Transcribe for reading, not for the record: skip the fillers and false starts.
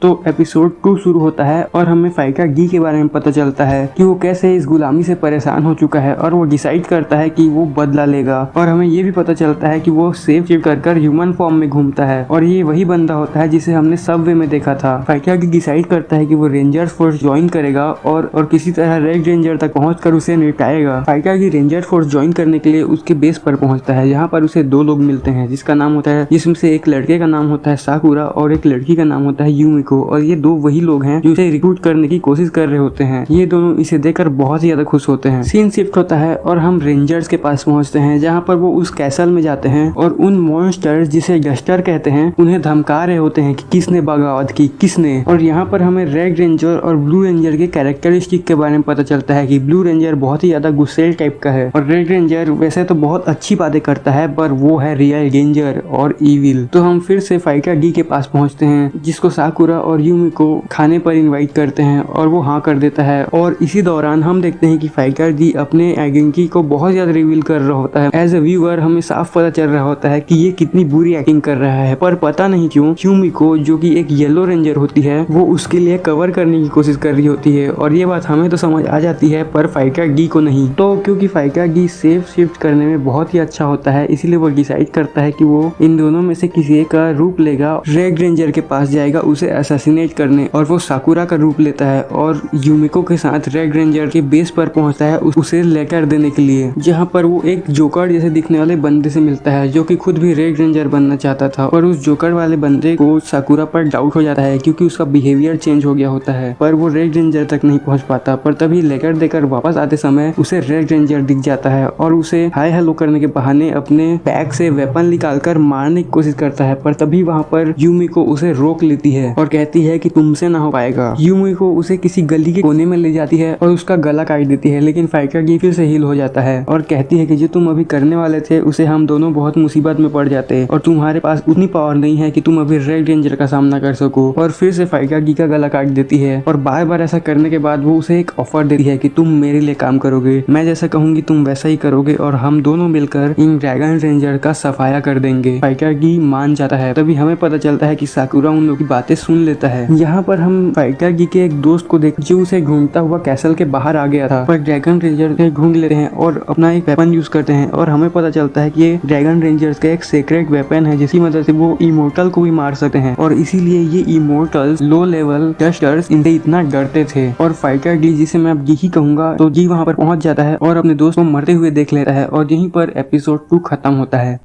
तो एपिसोड 2 शुरू होता है और हमें फाइका गी के बारे में पता चलता है कि वो कैसे इस गुलामी से परेशान हो चुका है और वो डिसाइड करता है कि वो बदला लेगा। और हमें ये भी पता चलता है कि वो सेफ कर ह्यूमन फॉर्म में घूमता है और ये वही बंदा होता है जिसे हमने सबवे में देखा था। फाइका गी डिसाइड करता है कि वो रेंजर्स फोर्स ज्वाइन करेगा और किसी तरह रेड रेंजर तक पहुंचकर उसे निपटाएगा। फाइका गी रेंजर फोर्स ज्वाइन करने के लिए उसके बेस पर पहुंचता है, जहाँ पर उसे 2 लोग मिलते हैं जिसमें से एक लड़के का नाम होता है साकुरा और एक लड़की का नाम होता है यूमिको। और ये 2 वही लोग हैं जो इसे रिक्रूट करने की कोशिश कर रहे होते हैं। ये दोनों इसे देखकर बहुत ही ज्यादा खुश होते हैं। सीन शिफ्ट होता है और हम रेंजर्स के पास पहुंचते हैं, जहाँ पर वो उस कैसल में जाते हैं और उन मॉन्स्टर्स जिसे गस्टर कहते हैं उन्हें धमका रहे होते हैं कि किसने बगावत की, किसने। और यहाँ पर हमें रेड रेंजर और ब्लू रेंजर के कैरेक्टरिस्टिक के बारे में पता चलता है कि ब्लू रेंजर बहुत ही ज्यादा गुस्सेल टाइप का है और रेड रेंजर वैसे तो बहुत अच्छी बातें करता है पर वो है रियल डेंजर और इविल। तो हम फिर से फाइका गी के पास पहुंचते हैं, जिसको साकुरा और यूमिको खाने पर इनवाइट करते हैं और वो हाँ कर देता है। और इसी दौरान हम देखते हैं कि फाइका गी अपने आइडेंटिटी को बहुत ज्यादा रिवील कर रहा होता है। एज अ व्यूअर हमें साफ पता चल रहा होता है कि ये कितनी बुरी एक्टिंग कर रहा है, पर पता नहीं क्यों यूमिको जो कि एक येलो रेंजर होती है वो उसके लिए कवर करने की कोशिश कर रही होती है। और ये बात हमें तो समझ आ जाती है पर फाइका गी को नहीं। तो क्योंकि फाइका गी सेफ शिफ्ट करने में बहुत ही अच्छा होता है, इसीलिए वो डिसाइड करता है कि वो इन दोनों में से किसी एक का रूप लेगा, रेड रेंजर के पास जाएगा उसे असैसिनेट करने। और वो साकुरा का रूप लेता है और यूमिको के साथ रेड रेंजर के बेस पर पहुंचता है उसे लेटर देने के लिए, जहां पर वो एक जोकर जैसे दिखने वाले बंदे से मिलता है जो कि खुद भी रेड रेंजर बनना चाहता था। और उस जोकर वाले बंदे को साकुरा पर डाउट हो जाता है क्योंकि उसका बिहेवियर चेंज हो गया होता है, पर वो रेड रेंजर तक नहीं पहुंच पाता। पर तभी लेटर देकर वापस आते समय उसे रेड रेंजर दिख जाता है और उसे हाय हेलो करने के बहाने अपने बैग से वेपन निकालकर मारने की कोशिश करता है। पर तभी वहाँ पर यूमिको उसे रोक लेती है और कहती है कि तुमसे ना हो पाएगा। यूमिको उसे किसी गली के कोने में ले जाती है और उसका गला काट देती है, लेकिन फाइका गी फिर से हील हो जाता है और कहती है कि जो तुम अभी करने वाले थे उसे हम दोनों बहुत मुसीबत में पड़ जाते और तुम्हारे पास उतनी पावर नहीं है कि तुम अभी रेड रेंजर का सामना कर सको। और फिर से फाइका गी का गला काट देती है और बार बार ऐसा करने के बाद वो उसे एक ऑफर देती है कि तुम मेरे लिए काम करोगे, मैं जैसा कहूंगी तुम वैसा ही करोगे और हम दोनों मिलकर इन ड्रैगन रेंजर का सफाया कर देंगे। फाइका गी मान जाता है। तभी हमें पता चलता है कि साकुरा उन लोगों की बातें सुन लेता है। यहाँ पर हम फाइका गी के एक दोस्त को देख जो उसे घूमता हुआ कैसल के बाहर आ गया था, पर ड्रैगन रेंजर ढूंढ लेते हैं और अपना एक वेपन यूज करते हैं। और हमें पता चलता है कि ये ड्रैगन रेंजर्स का एक सीक्रेट वेपन है जिसकी मदद से वो इमोर्टल को भी मार सकते हैं और इसीलिए ये इमोर्टल्स लो लेवल डस्टर्स इनसे इतना डरते थे। और फाइका गी जिसे मैं अब यही कहूंगा, तो जी वहाँ पर पहुंच जाता है और अपने दोस्त को मरते हुए देख लेता है और यहीं पर एपिसोड 2 खत्म होता है।